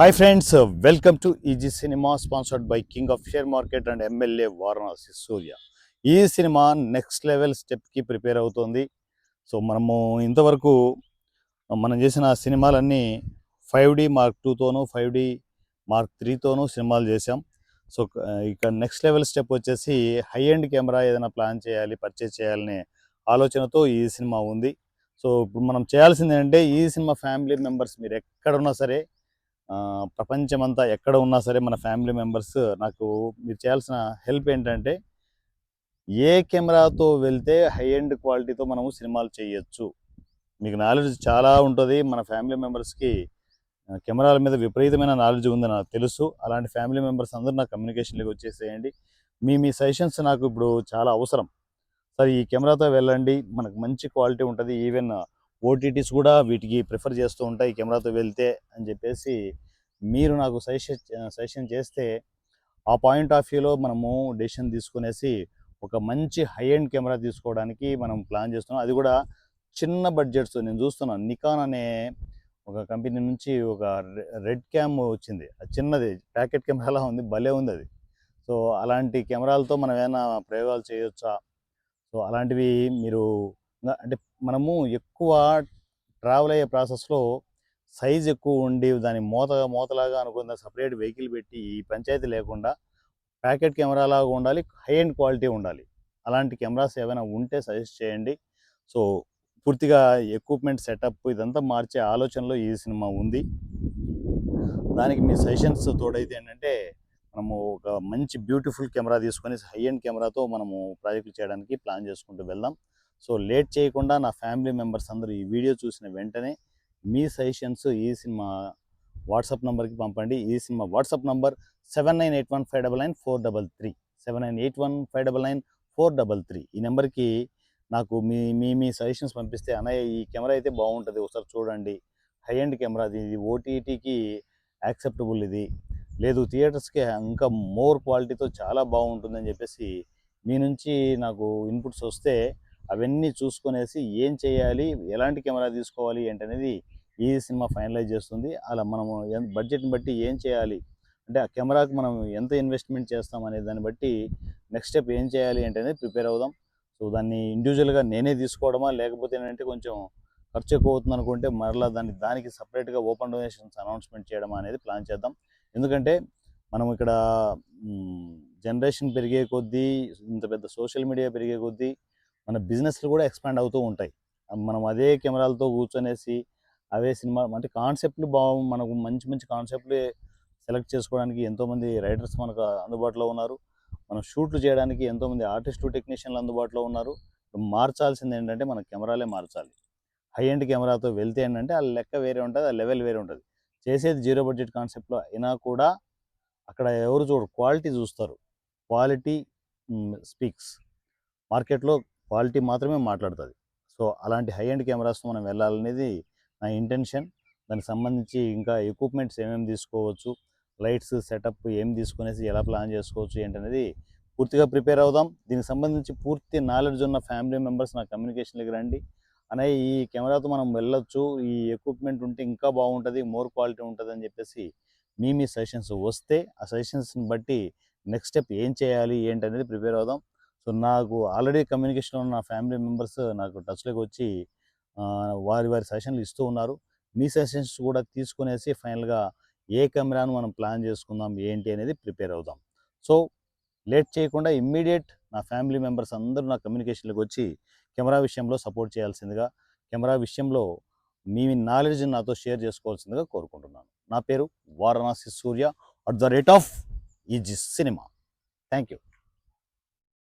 Hi friends, welcome to EG Cinema sponsored by King of Share Market and MLA Varanasi సూర్య. ఈ cinema next level స్టెప్కి prepare అవుతోంది. So మనము ఇంతవరకు మనం చేసిన సినిమాలన్నీ 5D Mark 2తోనూ 5D Mark 3తోనూ సినిమాలు చేసాం. సో ఇక నెక్స్ట్ లెవెల్ స్టెప్ వచ్చేసి హై ఎండ్ కెమెరా ఏదైనా ప్లాన్ చేయాలి, పర్చేజ్ చేయాలనే ఆలోచనతో ఈ సినిమా ఉంది. సో ఇప్పుడు మనం చేయాల్సింది ఏంటంటే ఈ సినిమా ఫ్యామిలీ మెంబర్స్ మీరు ఎక్కడున్నా సరే, ప్రపంచమంతా ఎక్కడ ఉన్నా సరే మన ఫ్యామిలీ మెంబర్స్ నాకు మీరు చేయాల్సిన హెల్ప్ ఏంటంటే ఏ కెమెరాతో వెళ్తే హై ఎండ్ క్వాలిటీతో మనము సినిమాలు చేయొచ్చు. మీకు నాలెడ్జ్ చాలా ఉంటుంది. మన ఫ్యామిలీ మెంబర్స్కి కెమెరాల మీద విపరీతమైన నాలెడ్జ్ ఉందని నాకు తెలుసు. అలాంటి ఫ్యామిలీ మెంబర్స్ అందరూ నా కమ్యూనికేషన్లోకి వచ్చేసేయండి. మీ సజెషన్స్ నాకు ఇప్పుడు చాలా అవసరం. సరే ఈ కెమెరాతో వెళ్ళండి, మనకు మంచి క్వాలిటీ ఉంటుంది, ఈవెన్ ఓటీటీస్ కూడా వీటికి ప్రిఫర్ చేస్తూ ఉంటాయి ఈ కెమెరాతో వెళ్తే అని చెప్పేసి మీరు నాకు సజెషన్ చేస్తే ఆ పాయింట్ ఆఫ్ వ్యూలో మనము డెసిషన్ తీసుకునేసి ఒక మంచి హై ఎండ్ కెమెరా తీసుకోవడానికి మనం ప్లాన్ చేస్తున్నాం. అది కూడా చిన్న బడ్జెట్స్. నేను చూస్తున్నాను నికాన్ అనే ఒక కంపెనీ నుంచి ఒక రెడ్ క్యామ్ వచ్చింది. అది చిన్నది ప్యాకెట్ కెమెరాలా ఉంది, భలే ఉంది అది. సో అలాంటి కెమెరాలతో మనం ఏమైనా ప్రయోగాలు చేయొచ్చా? సో అలాంటివి మీరు అంటే మనము ఎక్కువ ట్రావెల్ అయ్యే ప్రాసెస్లో సైజ్ ఎక్కువ ఉండి దాని మూతలాగా అనుకున్న సపరేట్ వెహికల్ పెట్టి ఈ పంచాయతీ లేకుండా ప్యాకెట్ కెమెరాలాగా ఉండాలి, హై ఎండ్ క్వాలిటీ ఉండాలి. అలాంటి కెమెరాస్ ఏమైనా ఉంటే సజెస్ట్ చేయండి. సో పూర్తిగా ఎక్విప్మెంట్ సెటప్ ఇదంతా మార్చే ఆలోచనలో ఈ సినిమా ఉంది. దానికి మీ సజెషన్స్ తోడైతే ఏంటంటే మనము ఒక మంచి బ్యూటిఫుల్ కెమెరా తీసుకొని హై ఎండ్ కెమెరాతో మనము ప్రాజెక్టులు చేయడానికి ప్లాన్ చేసుకుంటూ వెళ్దాం. సో లేట్ చేయకుండా నా ఫ్యామిలీ మెంబర్స్ అందరూ ఈ వీడియో చూసిన వెంటనే మీ సజెషన్స్ ఈ సినిమా వాట్సాప్ నెంబర్కి పంపండి. ఈ సినిమా వాట్సాప్ నంబర్ 7981599433 7981599433. ఈ నెంబర్కి నాకు మీ సజెషన్స్ పంపిస్తే అన్నయ్య ఈ కెమెరా అయితే బాగుంటుంది, ఒకసారి చూడండి, హై ఎండ్ కెమెరా ఇది ఓటీటీకి యాక్సెప్టబుల్, ఇది లేదు థియేటర్స్కి ఇంకా మోర్ క్వాలిటీతో చాలా బాగుంటుందని చెప్పేసి మీ నుంచి నాకు ఇన్పుట్స్ వస్తే అవన్నీ చూసుకునేసి ఏం చేయాలి, ఎలాంటి కెమెరా తీసుకోవాలి ఏంటనేది ఈ సినిమా ఫైనలైజ్ చేస్తుంది. అలా మనము బడ్జెట్ని బట్టి ఏం చేయాలి అంటే ఆ కెమెరాకి మనం ఎంత ఇన్వెస్ట్మెంట్ చేస్తాం అనే దాన్ని బట్టి నెక్స్ట్ స్టెప్ ఏం చేయాలి ఏంటనేది ప్రిపేర్ అవుదాం. సో దాన్ని ఇండివిజువల్గా నేనే తీసుకోవడమా, లేకపోతే ఏంటంటే కొంచెం ఖర్చు ఎక్కువ అవుతుంది అనుకుంటే మరలా దానికి సపరేట్గా ఓపెన్ డొనేషన్స్ అనౌన్స్మెంట్ చేయడమా అనేది ప్లాన్ చేద్దాం. ఎందుకంటే మనం ఇక్కడ జనరేషన్ పెరిగే కొద్దీ, ఇంత పెద్ద సోషల్ మీడియా పెరిగే కొద్దీ మన బిజినెస్లు కూడా ఎక్స్పాండ్ అవుతూ ఉంటాయి. మనం అదే కెమెరాలతో కూర్చొనేసి అవే సినిమా అంటే కాన్సెప్ట్లు మనకు మంచి మంచి కాన్సెప్ట్లే సెలెక్ట్ చేసుకోవడానికి ఎంతోమంది రైటర్స్ మనకు అందుబాటులో ఉన్నారు. మనం షూట్లు చేయడానికి ఎంతోమంది ఆర్టిస్టు టెక్నీషియన్లు అందుబాటులో ఉన్నారు. మార్చాల్సింది ఏంటంటే మన కెమెరాలే మార్చాలి. హై ఎండ్ కెమెరాతో వెళ్తే ఏంటంటే ఆ లెక్క వేరే ఉంటుంది, ఆ లెవెల్ వేరే ఉంటుంది. చేసేది జీరో బడ్జెట్ కాన్సెప్ట్లో అయినా కూడా అక్కడ ఎవరు చూడరు, క్వాలిటీ చూస్తారు. Quality speaks. మార్కెట్లో క్వాలిటీ మాత్రమే మాట్లాడుతుంది. సో అలాంటి హై ఎండ్ కెమెరాస్తో మనం వెళ్ళాలనేది నా ఇంటెన్షన్. దానికి సంబంధించి ఇంకా ఎక్విప్మెంట్స్ ఏమేమి తీసుకోవచ్చు, లైట్స్ సెటప్ ఏం తీసుకునేసి ఎలా ప్లాన్ చేసుకోవచ్చు ఏంటనేది పూర్తిగా ప్రిపేర్ అవుదాం. దీనికి సంబంధించి పూర్తి నాలెడ్జ్ ఉన్న ఫ్యామిలీ మెంబర్స్ నా కమ్యూనికేషన్కి రండి. అనే ఈ కెమెరాతో మనం వెళ్ళొచ్చు, ఈ ఎక్విప్మెంట్ ఉంటే ఇంకా బాగుంటుంది, మోర్ క్వాలిటీ ఉంటుంది అని చెప్పేసి మీ సజెషన్స్ వస్తే ఆ సజెషన్స్ని బట్టి నెక్స్ట్ స్టెప్ ఏం చేయాలి ఏంటనేది ప్రిపేర్ అవుదాం. సో నాకు ఆల్రెడీ కమ్యూనికేషన్లో ఉన్న నా ఫ్యామిలీ మెంబర్స్ నాకు టచ్లోకి వచ్చి వారి సజెషన్లు ఇస్తూ ఉన్నారు. మీ సజెషన్స్ కూడా తీసుకునేసి ఫైనల్గా ఏ కెమెరాను మనం ప్లాన్ చేసుకుందాం ఏంటి అనేది ప్రిపేర్ అవుదాం. సో లేట్ చేయకుండా ఇమ్మీడియట్ నా ఫ్యామిలీ మెంబర్స్ అందరూ నా కమ్యూనికేషన్లోకి వచ్చి కెమెరా విషయంలో సపోర్ట్ చేయాల్సిందిగా, కెమెరా విషయంలో మీ నాలెడ్జ్ నాతో షేర్ చేసుకోవాల్సిందిగా కోరుకుంటున్నాను. నా పేరు వారణాసి సూర్య @ఈజీ సినిమా. Thank you.